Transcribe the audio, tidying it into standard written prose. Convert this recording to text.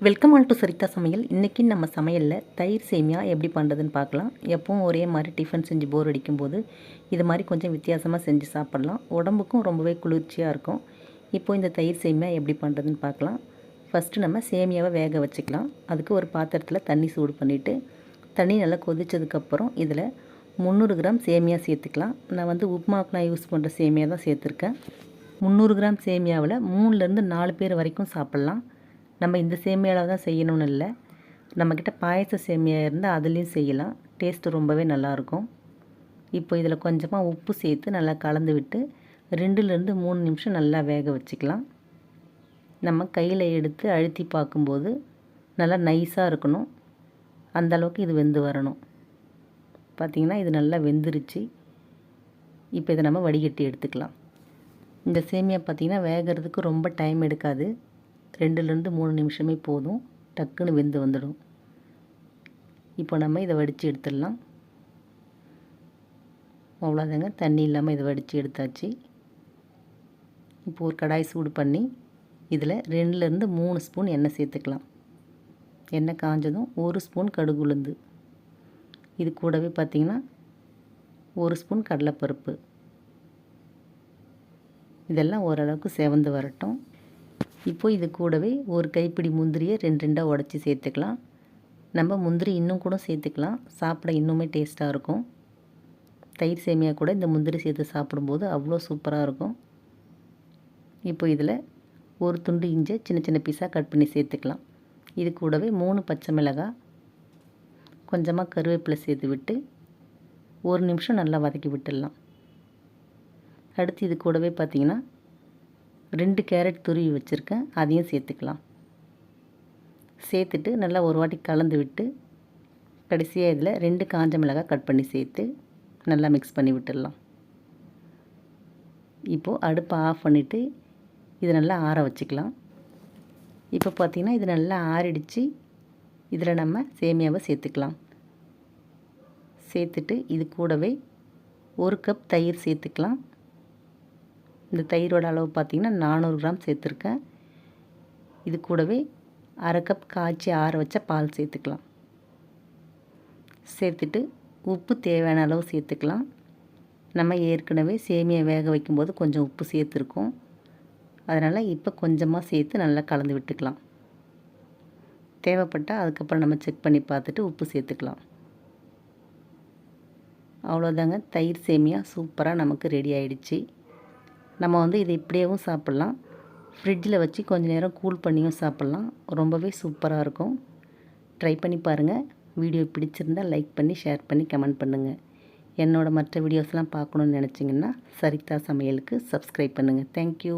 Welcome all to சரிதா சமையல். இன்றைக்கி நம்ம சமையலில் தயிர் சேமியா எப்படி பண்ணுறதுன்னு பார்க்கலாம். எப்பவும் ஒரே மாதிரி டிஃபன் செஞ்சு போர் அடிக்கும்போது இது மாதிரி கொஞ்சம் வித்தியாசமாக செஞ்சு சாப்பிட்லாம். உடம்புக்கும் ரொம்பவே குளிர்ச்சியாக இருக்கும். இப்போது இந்த தயிர் சேமியா எப்படி பண்ணுறதுன்னு பார்க்கலாம். ஃபஸ்ட்டு நம்ம சேமியாவை வேக வச்சுக்கலாம். அதுக்கு ஒரு பாத்திரத்தில் தண்ணி சூடு பண்ணிவிட்டு தண்ணி நல்லா கொதித்ததுக்கப்புறம் இதில் 300 கிராம் சேமியா சேர்த்துக்கலாம். நான் உப்புமாவுக்கு நான் யூஸ் பண்ணுற சேமியா தான் சேர்த்துருக்கேன். 300 கிராம் சேமியாவில் 3லேருந்து 4 பேர் வரைக்கும் சாப்பிட்லாம். நம்ம இந்த சேமியாவில் தான் செய்யணும்னு இல்லை, நம்மக்கிட்ட பாயச சேமியா இருந்தால் அதுலேயும் செய்யலாம். டேஸ்ட்டு ரொம்பவே நல்லாயிருக்கும். இப்போ இதில் கொஞ்சமாக உப்பு சேர்த்து நல்லா கலந்து விட்டு 2லேருந்து 3 நிமிஷம் நல்லா வேக வச்சுக்கலாம். நம்ம கையில் எடுத்து அழுத்தி பார்க்கும்போது நல்லா நைஸாக இருக்கணும். அந்தளவுக்கு இது வெந்து வரணும். பார்த்திங்கன்னா இது நல்லா வெந்துருச்சு. இப்போ இதை நம்ம வடிகட்டி எடுத்துக்கலாம். இந்த சேமியா பார்த்திங்கன்னா வேகிறதுக்கு ரொம்ப டைம் எடுக்காது. 2லேருந்து 3 நிமிஷமே போதும், டக்குன்னு வெந்து வந்துடும். இப்போ நம்ம இதை வடித்து எடுத்துடலாம். அவ்வளோதாங்க, தண்ணி இல்லாமல் இதை வடித்து எடுத்தாச்சு. இப்போ ஒரு கடாய் சூடு பண்ணி இதில் 2லேருந்து 3 ஸ்பூன் எண்ணெய் சேர்த்துக்கலாம். எண்ணெய் காஞ்சதும் 1 ஸ்பூன் கடுகு உளுந்து, இது கூடவே பார்த்திங்கன்னா 1 ஸ்பூன் கடலைப்பருப்பு, இதெல்லாம் ஓரளவுக்கு செவந்து வரட்டும். இப்போ இது கூடவே ஒரு கைப்பிடி முந்திரியை 2 உடச்சி சேர்த்துக்கலாம். நம்ம முந்திரி இன்னும் கூட சேர்த்துக்கலாம், சாப்பிட இன்னுமே டேஸ்ட்டாக இருக்கும். தயிர் சேமியா கூட இந்த முந்திரி சேர்த்து சாப்பிடும்போது அவ்வளோ சூப்பராக இருக்கும். இப்போ இதில் ஒரு துண்டு இஞ்சி சின்ன சின்ன பீஸாக கட் பண்ணி சேர்த்துக்கலாம். இது கூடவே 3 பச்சை மிளகாய், கொஞ்சமாக கருவேப்பிலை சேர்த்து விட்டு 1 நிமிஷம் நல்லா வதக்கி விட்டுடலாம். அடுத்து இது கூடவே பார்த்திங்கன்னா 2 கேரட் துருவி வச்சுருக்கேன், அதையும் சேர்த்துக்கலாம். சேர்த்துட்டு நல்லா ஒரு வாட்டி கலந்து விட்டு கடைசியாக இதில் 2 காஞ்ச மிளகாய் கட் பண்ணி சேர்த்து நல்லா மிக்ஸ் பண்ணி விட்டுடலாம். இப்போது அடுப்பை ஆஃப் பண்ணிவிட்டு இதை நல்லா ஆற வச்சுக்கலாம். இப்போ பார்த்திங்கன்னா இது நல்லா ஆறிடுச்சு. இதில் நம்ம சேமியாவை சேர்த்துக்கலாம். சேர்த்துட்டு இது கூடவே 1 கப் தயிர் சேர்த்துக்கலாம். இந்த தயிரோட அளவு பார்த்திங்கன்னா 400 கிராம் சேர்த்துருக்கேன். இது கூடவே அரை கப் காய்ச்சி ஆற வச்ச பால் சேர்த்துக்கலாம். சேர்த்துட்டு உப்பு தேவையான அளவு சேர்த்துக்கலாம். நம்ம ஏற்கனவே சேமியா வேக வைக்கும்போது கொஞ்சம் உப்பு சேர்த்துருக்கோம், அதனால் இப்போ கொஞ்சமாக சேர்த்து நல்லா கலந்து விட்டுக்கலாம். தேவைப்பட்டால் அதுக்கப்புறம் நம்ம செக் பண்ணி பார்த்துட்டு உப்பு சேர்த்துக்கலாம். அவ்வளோதாங்க, தயிர் சேமியா சூப்பராக நமக்கு ரெடி ஆகிடுச்சு. நம்ம இதை இப்படியேவும் சாப்பிட்லாம், ஃப்ரிட்ஜில் வச்சு கொஞ்சம் நேரம் கூல் பண்ணியும் சாப்பிட்லாம். ரொம்பவே சூப்பராக இருக்கும். ட்ரை பண்ணி பாருங்கள். வீடியோ பிடிச்சிருந்தால் லைக் பண்ணி ஷேர் பண்ணி கமெண்ட் பண்ணுங்கள். என்னோடய மற்ற வீடியோஸ்லாம் பார்க்கணுன்னு நினச்சிங்கன்னா சரிதா சமையலுக்கு சப்ஸ்கிரைப் பண்ணுங்கள். தேங்க்யூ.